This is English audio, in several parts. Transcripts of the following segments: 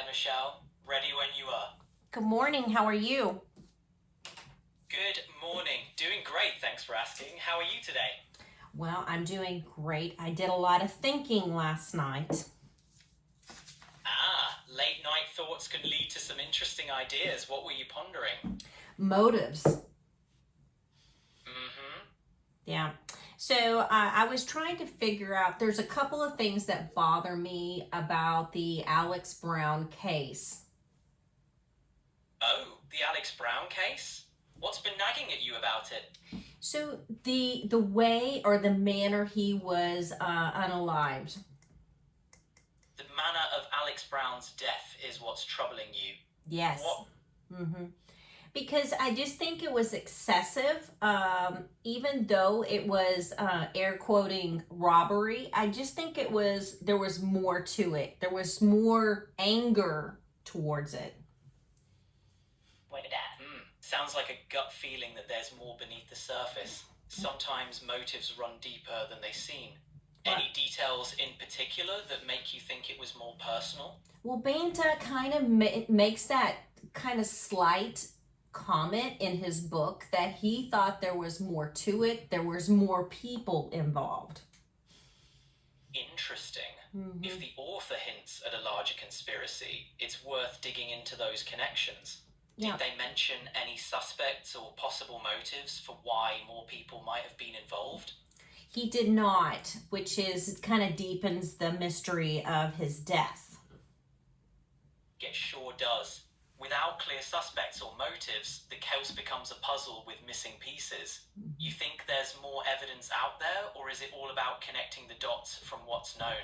Michelle. Ready when you are. Good morning. How are you? Good morning. Doing great, thanks for asking. How are you today? Well, I'm doing great. I did a lot of thinking last night. Late night thoughts can lead to some interesting ideas. What were you pondering? Motives. Mm-hmm. Yeah. So I was trying to figure out, there's a couple of things that bother me about the Alex Brown case. Oh, the Alex Brown case? What's been nagging at you about it? So the way or the manner he was unalived. The manner of Alex Brown's death is what's troubling you. Yes. What? Mm-hmm. Because I just think it was excessive. Even though it was air quoting robbery, I just think there was more to it. There was more anger towards it. Sounds like a gut feeling that there's more beneath the surface. Sometimes motives run deeper than they seem. Any details in particular that make you think it was more personal? Well, Banta kind of makes that kind of slight comment in his book that he thought there was more to it. There was more people involved. Interesting. Mm-hmm. If the author hints at a larger conspiracy, it's worth digging into those connections. Yeah. Did they mention any suspects or possible motives for why more people might have been involved? He did not, which is kind of deepens the mystery of his death. It sure does. Without clear suspects or motives, the case becomes a puzzle with missing pieces. You think there's more evidence out there, or is it all about connecting the dots from what's known?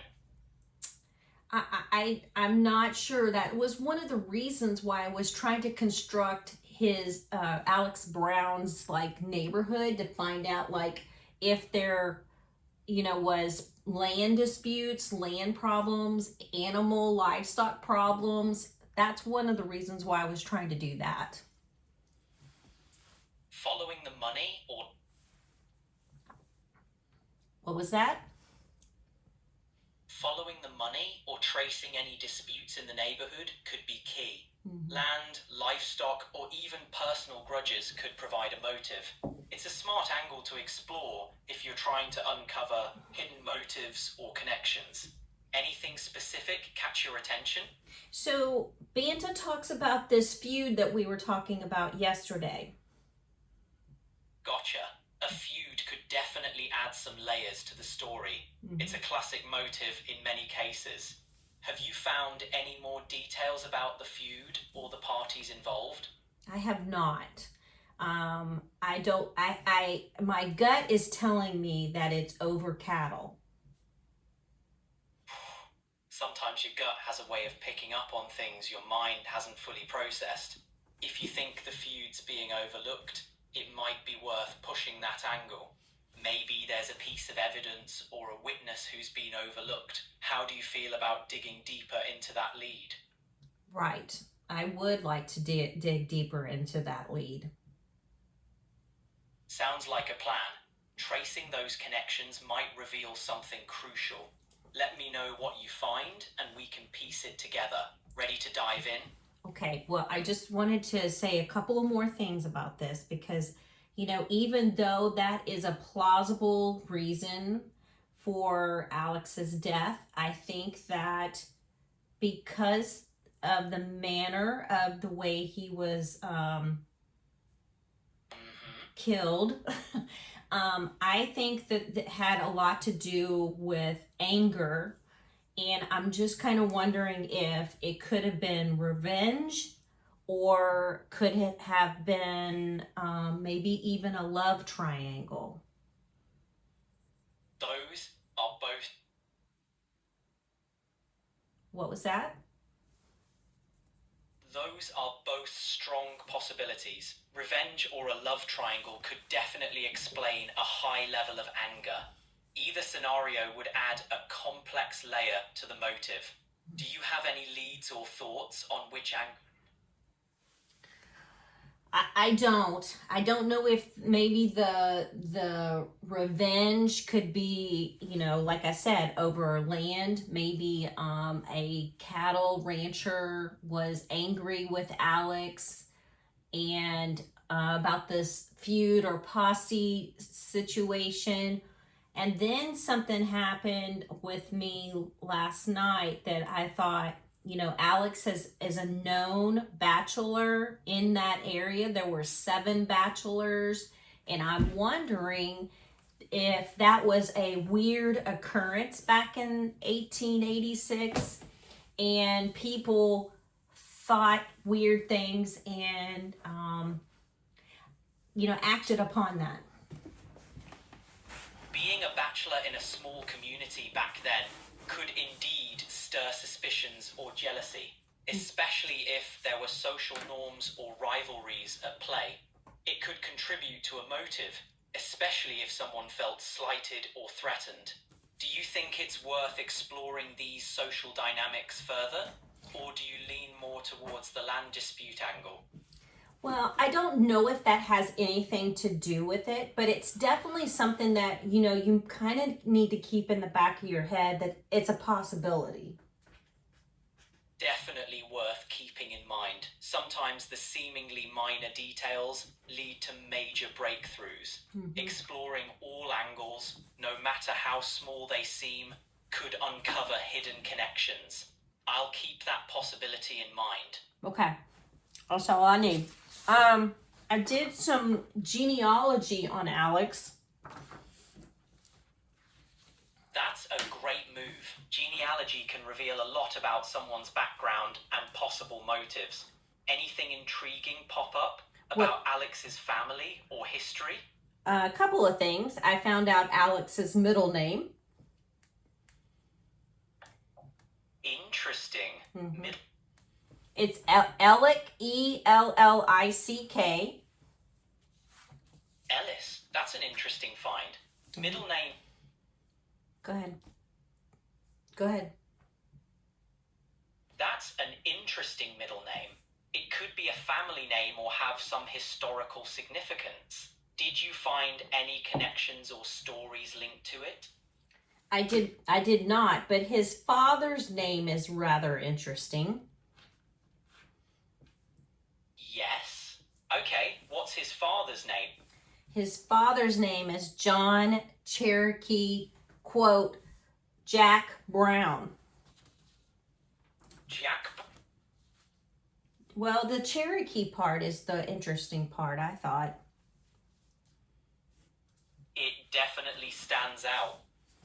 I'm not sure. That was one of the reasons why I was trying to construct his Alex Brown's like neighborhood to find out like if there was land disputes, land problems, animal livestock problems. That's one of the reasons why I was trying to do that. Following the money or... What was that? Following the money or tracing any disputes in the neighborhood could be key. Mm-hmm. Land, livestock, or even personal grudges could provide a motive. It's a smart angle to explore if you're trying to uncover hidden motives or connections. Anything specific catch your attention? So Banta talks about this feud that we were talking about yesterday. Gotcha. A feud could definitely add some layers to the story. Mm-hmm. It's a classic motive in many cases. Have you found any more details about the feud or the parties involved? I have not. I don't. My gut is telling me that it's over cattle. Sometimes your gut has a way of picking up on things your mind hasn't fully processed. If you think the feud's being overlooked, it might be worth pushing that angle. Maybe there's a piece of evidence or a witness who's been overlooked. How do you feel about digging deeper into that lead? Right. I would like to dig deeper into that lead. Sounds like a plan. Tracing those connections might reveal something crucial. Let me know what you find and we can piece it together. Ready to dive in? Okay, well, I just wanted to say a couple of more things about this because, even though that is a plausible reason for Alex's death, I think that because of the manner of the way he was killed, I think that had a lot to do with anger. And I'm just kind of wondering if it could have been revenge or could it have been maybe even a love triangle. Those are both... What was that? Those are both strong possibilities. Revenge or a love triangle could definitely explain a high level of anger. Either scenario would add a complex layer to the motive. Do you have any leads or thoughts on which angle? I don't. I don't know if maybe the revenge could be, like I said, over land. Maybe a cattle rancher was angry with Alex and about this feud or posse situation. And then something happened with me last night that I thought, Alex is a known bachelor in that area. There were 7 bachelors, and I'm wondering if that was a weird occurrence back in 1886 and people thought weird things and acted upon that. Being a bachelor in a small community back then could indeed stir suspicions or jealousy, especially if there were social norms or rivalries at play. It could contribute to a motive, especially if someone felt slighted or threatened. Do you think it's worth exploring these social dynamics further, or do you lean more towards the land dispute angle? Well, I don't know if that has anything to do with it, but it's definitely something that, you kind of need to keep in the back of your head that it's a possibility. Definitely worth keeping in mind. Sometimes the seemingly minor details lead to major breakthroughs. Mm-hmm. Exploring all angles, no matter how small they seem, could uncover hidden connections. I'll keep that possibility in mind. Okay. That's all I need. I did some genealogy on Alex. That's a great move. Genealogy can reveal a lot about someone's background and possible motives. Anything intriguing pop up about Alex's family or history? A couple of things. I found out Alex's middle name. Interesting. Mm-hmm. It's Ellick, Ellick. Ellis. That's an interesting find. Middle name. Go ahead. That's an interesting middle name. It could be a family name or have some historical significance. Did you find any connections or stories linked to it? I did not, but his father's name is rather interesting. Yes. Okay, what's his father's name? His father's name is John Cherokee, quote, Jack Brown. Jack. Well, the Cherokee part is the interesting part, I thought. It definitely stands out.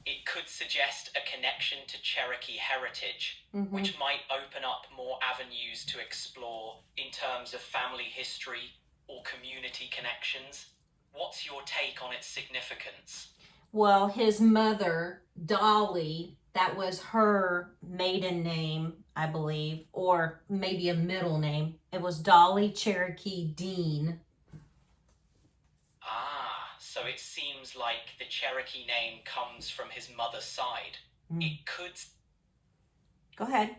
It could suggest a connection to Cherokee heritage, Mm-hmm. which might open up more avenues to explore in terms of family history or community connections. What's your take on its significance? Well, his mother, Dolly, that was her maiden name, I believe, or maybe a middle name. It was Dolly Cherokee Dean. So it seems like the Cherokee name comes from his mother's side. It could... Go ahead.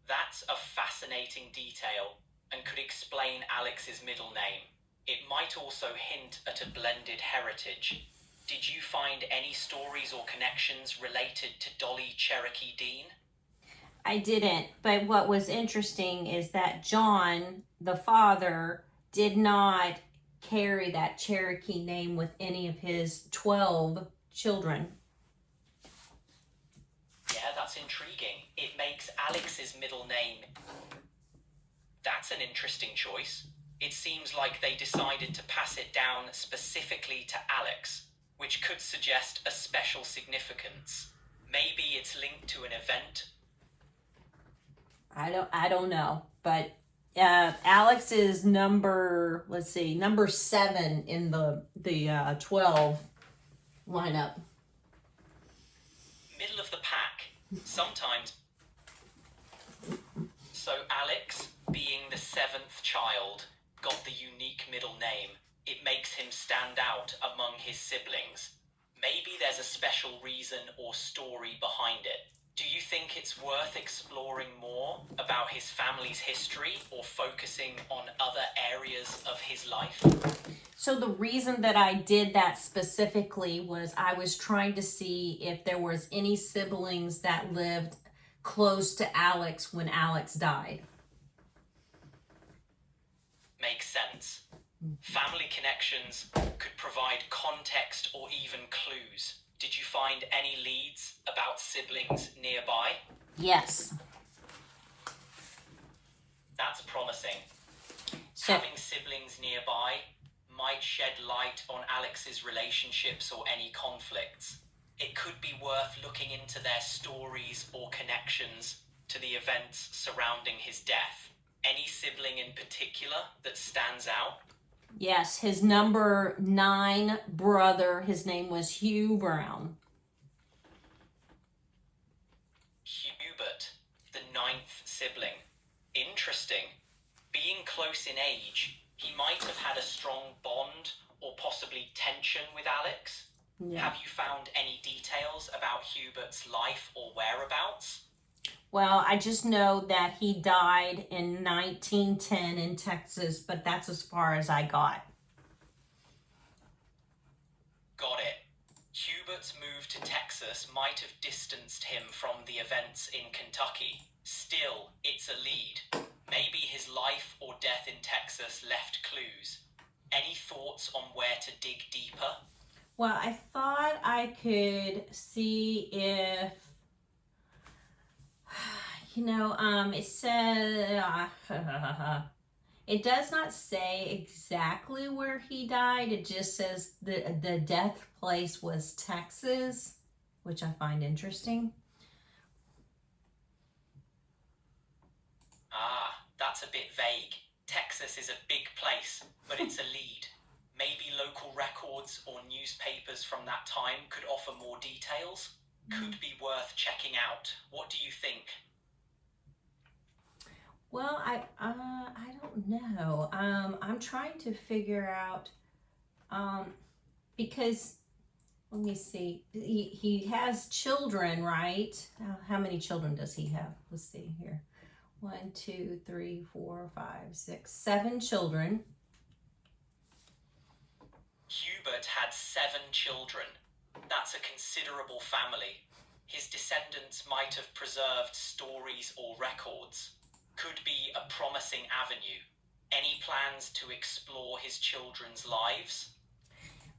That's a fascinating detail and could explain Alex's middle name. It might also hint at a blended heritage. Did you find any stories or connections related to Dolly Cherokee Dean? I didn't, but what was interesting is that John, the father, did not carry that Cherokee name with any of his 12 children. Yeah, that's intriguing. It makes Alex's middle name. That's an interesting choice. It seems like they decided to pass it down specifically to Alex, which could suggest a special significance. Maybe it's linked to an event. I don't know, but Alex is number 7 in the 12 lineup. Middle of the pack, sometimes. So Alex, being the 7th child, got the unique middle name. It makes him stand out among his siblings. Maybe there's a special reason or story behind it. Do you think it's worth exploring more about his family's history or focusing on other areas of his life? So the reason that I did that specifically was I was trying to see if there was any siblings that lived close to Alex when Alex died. Makes sense. Family connections could provide context or even clues. Did you find any leads about siblings nearby? Yes. That's promising. So, Having siblings nearby might shed light on Alex's relationships or any conflicts. It could be worth looking into their stories or connections to the events surrounding his death. Any sibling in particular that stands out? yes, his number 9 brother, his name was Hugh Brown. Hubert, the 9th sibling. Interesting. Being close in age, he might have had a strong bond or possibly tension with Alex. Yeah. Have you found any details about Hubert's life or whereabouts? Well, I just know that he died in 1910 in Texas, but that's as far as I got. Got it. Hubert's move to Texas might have distanced him from the events in Kentucky. Still, it's a lead. Maybe his life or death in Texas left clues. Any thoughts on where to dig deeper? Well, I thought I could see if, it said, it does not say exactly where he died. It just says the death place was Texas, which I find interesting. That's a bit vague. Texas is a big place, but it's a lead. Maybe local records or newspapers from that time could offer more details. Could be worth checking out. What do you think? Well, I don't know. I'm trying to figure out, because let me see. He has children, right? How many children does he have? Let's see here. 1, 2, 3, 4, 5, 6, 7 children. Hubert had 7 children. That's a considerable family. His descendants might have preserved stories or records. Could be a promising avenue. Any plans to explore his children's lives?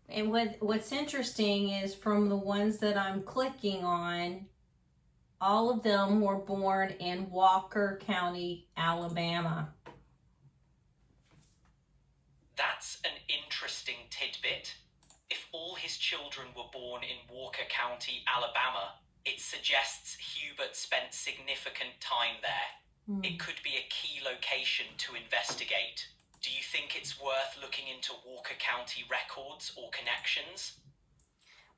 And what's interesting is from the ones that I'm clicking on, all of them were born in Walker County, Alabama. That's an interesting tidbit. If all his children were born in Walker County, Alabama, it suggests Hubert spent significant time there. It could be a key location to investigate. Do you think it's worth looking into Walker County records or connections?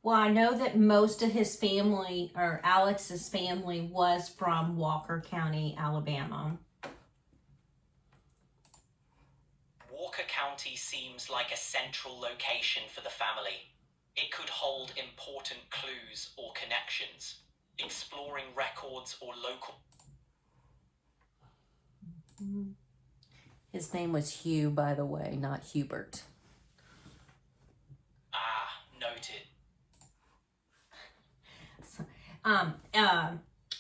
Well, I know that most of his family, or Alex's family, was from Walker County, Alabama. Walker County seems like a central location for the family. It could hold important clues or connections. Exploring records or local... His name was Hugh, by the way, not Hubert. Noted.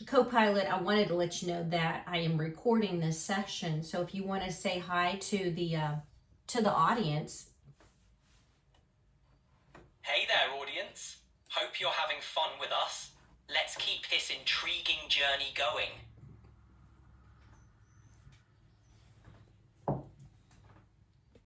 Copilot, I wanted to let you know that I am recording this session, so if you want to say hi to the audience. Hey there, audience. Hope you're having fun with us. Let's keep this intriguing journey going.